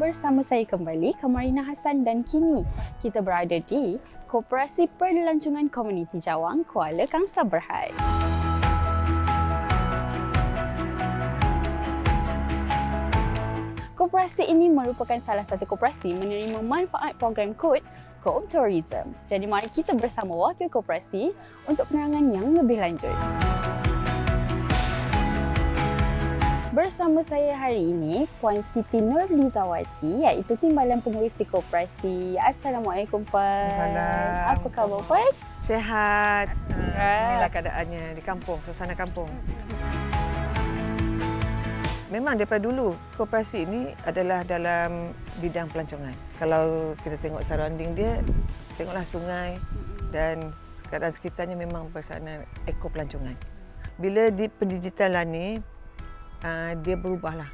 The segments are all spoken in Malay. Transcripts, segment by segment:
bersama saya kembali, Kamarina Hassan, dan kini kita berada di Koperasi Perlancongan Komuniti Jawang, Kuala Kangsar Berhad. Koperasi ini merupakan salah satu koperasi menerima manfaat program KOD, Co-op Tourism. Jadi mari kita bersama wakil koperasi untuk penerangan yang lebih lanjut. Bersama saya hari ini, Puan Siti Nurlizawati, iaitu Timbalan Pengurusi Koperasi. Assalamualaikum, Puan. Assalamualaikum. Apa khabar, Puan? Sihat. Inilah keadaannya di kampung, suasana kampung. Memang daripada dulu, koperasi ini adalah dalam bidang pelancongan. Kalau kita tengok surrounding dia, tengoklah sungai dan keadaan sekitarnya memang bersana eko pelancongan. Bila di pendigitalan ni, dia berubahlah.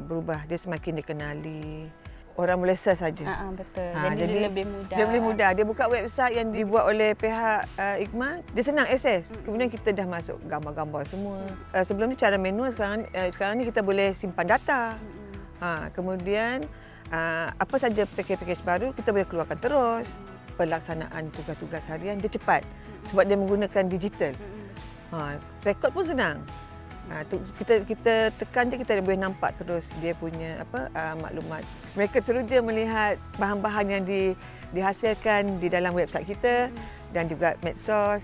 Berubah, dia semakin dikenali. Orang Malaysia saja. Betul. Jadi dia lebih mudah. Dia lebih mudah. Dia buka website yang dibuat oleh pihak IKMA, dia senang akses. Kemudian kita dah masuk gambar-gambar semua. Sebelum ni cara manual, sekarang ni kita boleh simpan data. Kemudian apa saja pakej-pakej baru kita boleh keluarkan terus. Pelaksanaan tugas-tugas harian dia cepat sebab dia menggunakan digital. Rekod pun senang. Kita tekan je, kita boleh nampak terus dia punya maklumat. Mereka teruja melihat bahan-bahan yang dihasilkan di dalam website kita dan juga medsos,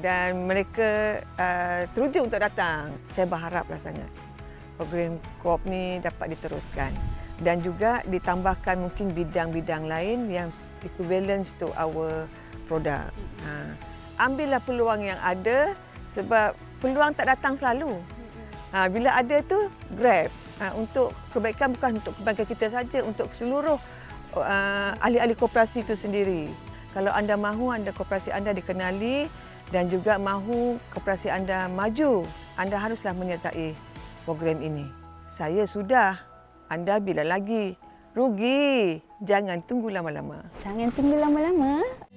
dan mereka teruja untuk datang. Saya berharaplah sangat program Co-op ni dapat diteruskan dan juga ditambahkan mungkin bidang-bidang lain yang equivalent to our product. Ambillah peluang yang ada sebab peluang tak datang selalu. Bila ada tu, grab. Untuk kebaikan, bukan untuk kebaikan kita saja, untuk seluruh ahli-ahli koperasi itu sendiri. Kalau anda mahu anda koperasi anda dikenali dan juga mahu koperasi anda maju, anda haruslah menyertai program ini. Saya sudah, anda bila lagi? Rugi. Jangan tunggu lama-lama. Jangan tunggu lama-lama.